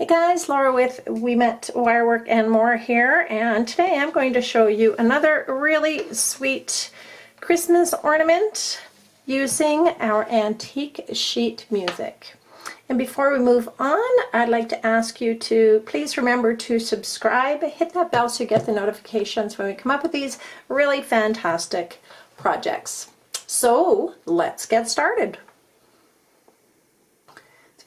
Hey guys, Laura with We Met Wirework and More here, and today I'm going to show you another really sweet Christmas ornament using our antique sheet music. And before we move on, I'd like to ask you to please remember to subscribe, hit that bell so you get the notifications when we come up with these really fantastic projects. So let's get started.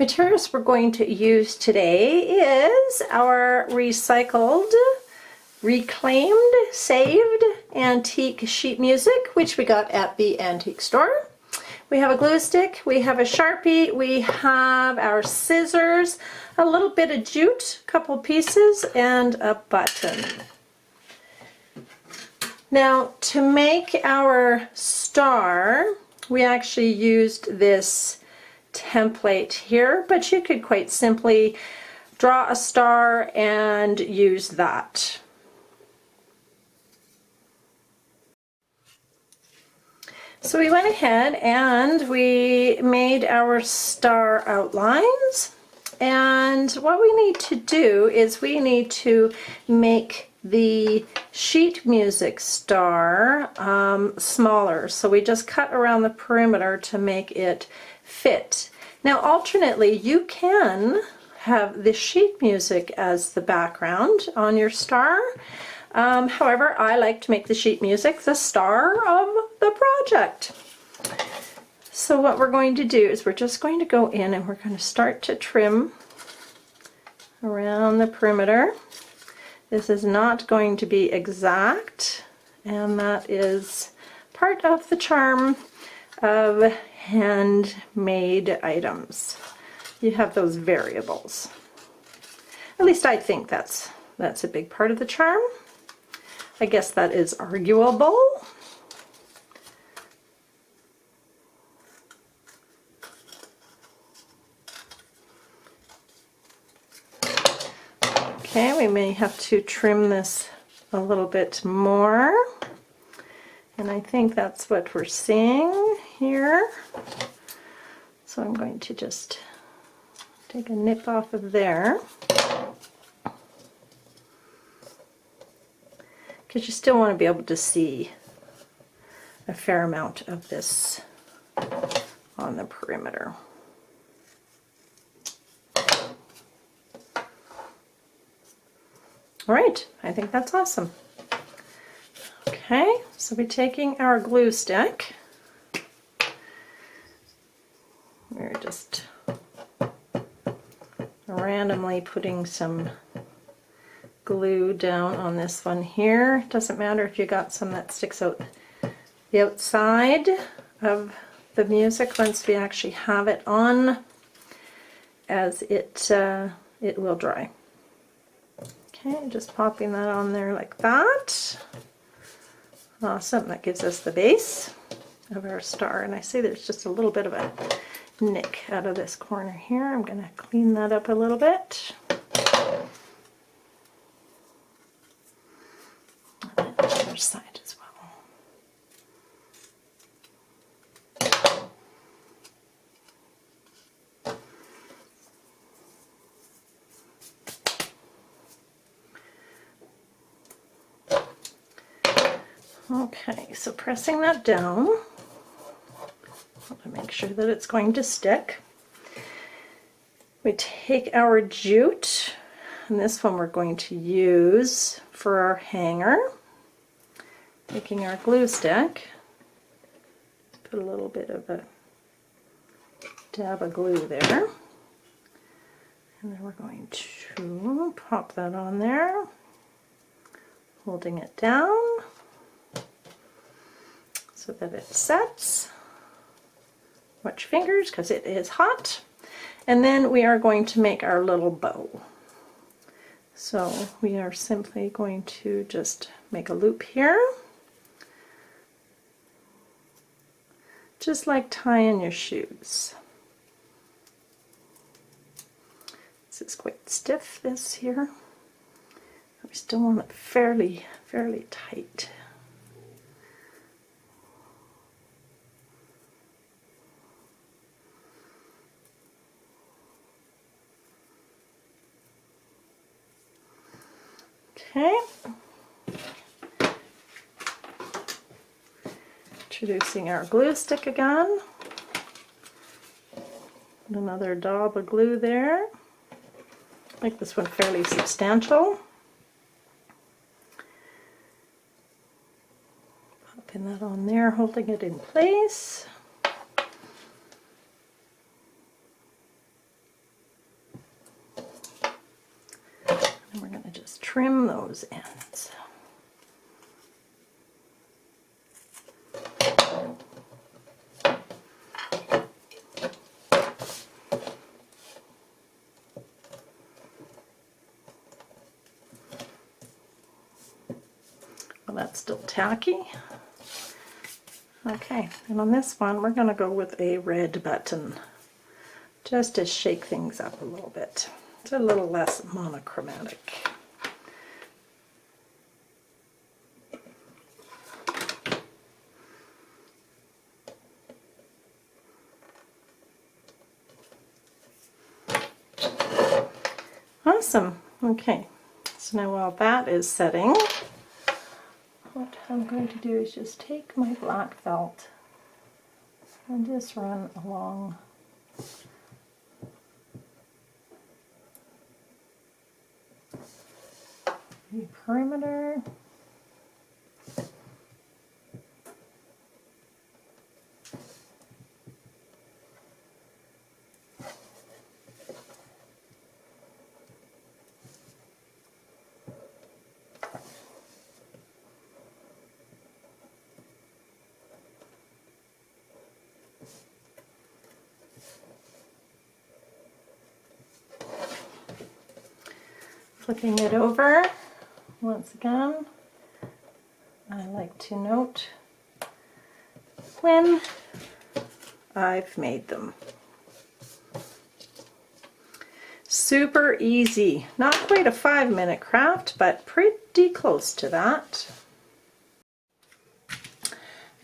Materials we're going to use today is our recycled, reclaimed, saved antique sheet music, which we got at the antique store. We have a glue stick, we have a Sharpie, we have our scissors, a little bit of jute, a couple pieces, and a button. Now, to make our star, we actually used this template here, but you could quite simply draw a star and use that. So we went ahead and we made our star outlines, and what we need to do is we need to make the sheet music star smaller. So we just cut around the perimeter to make it fit. Now alternately, you can have the sheet music as the background on your star. However, I like to make the sheet music the star of the project. So what we're going to do is we're just going to go in and we're going to start to trim around the perimeter. This is not going to be exact, and that is part of the charm of handmade items. You have those variables. At least I think that's a big part of the charm. I guess that is arguable. Okay, we may have to trim this a little bit more. And I think that's what we're seeing here. So I'm going to just take a nip off of there, because you still want to be able to see a fair amount of this on the perimeter. All right, I think that's awesome. Okay, so we're taking our glue stick. We're just randomly putting some glue down on this one here. Doesn't matter if you got some that sticks out the outside of the music once we actually have it on, as it will dry. Okay, just popping that on there like that. Awesome, that gives us the base of our star, and I see there's just a little bit of a nick out of this corner here. I'm going to clean that up a little bit. And the other side as well. Okay, so pressing that down to make sure that it's going to stick. We take our jute, and this one we're going to use for our hanger. Taking our glue stick, put a little bit of a dab of glue there, and then we're going to pop that on there, holding it down so that it sets. Watch your fingers because it is hot. And then we are going to make our little bow. So we are simply going to just make a loop here, just like tying your shoes. This is quite stiff, this here. We still want it fairly tight. Okay. Introducing our glue stick again. Another daub of glue there. Make this one fairly substantial. Popping that on there, holding it in place. And we're going to just trim those ends. Well, that's still tacky. Okay, and on this one we're going to go with a red button just to shake things up a little bit. It's a little less monochromatic. Awesome. Okay, so now while that is setting, what I'm going to do is just take my black felt and just run along the perimeter. Flipping it over once again, I like to note when I've made them. Super easy, not quite a 5-minute craft, but pretty close to that.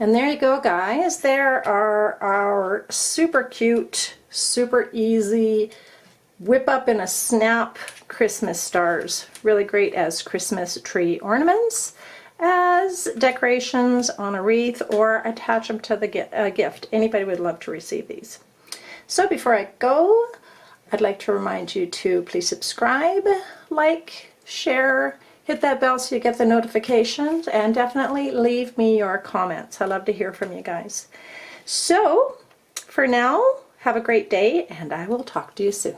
And there you go, guys. There are our super cute, super easy, whip up in a snap Christmas stars. Really great as Christmas tree ornaments, as decorations on a wreath, or attach them to the gift. Anybody would love to receive these. So before I go, I'd like to remind you to please subscribe, like, share, hit that bell so you get the notifications, and definitely leave me your comments. I love to hear from you guys. So for now, have a great day, and I will talk to you soon.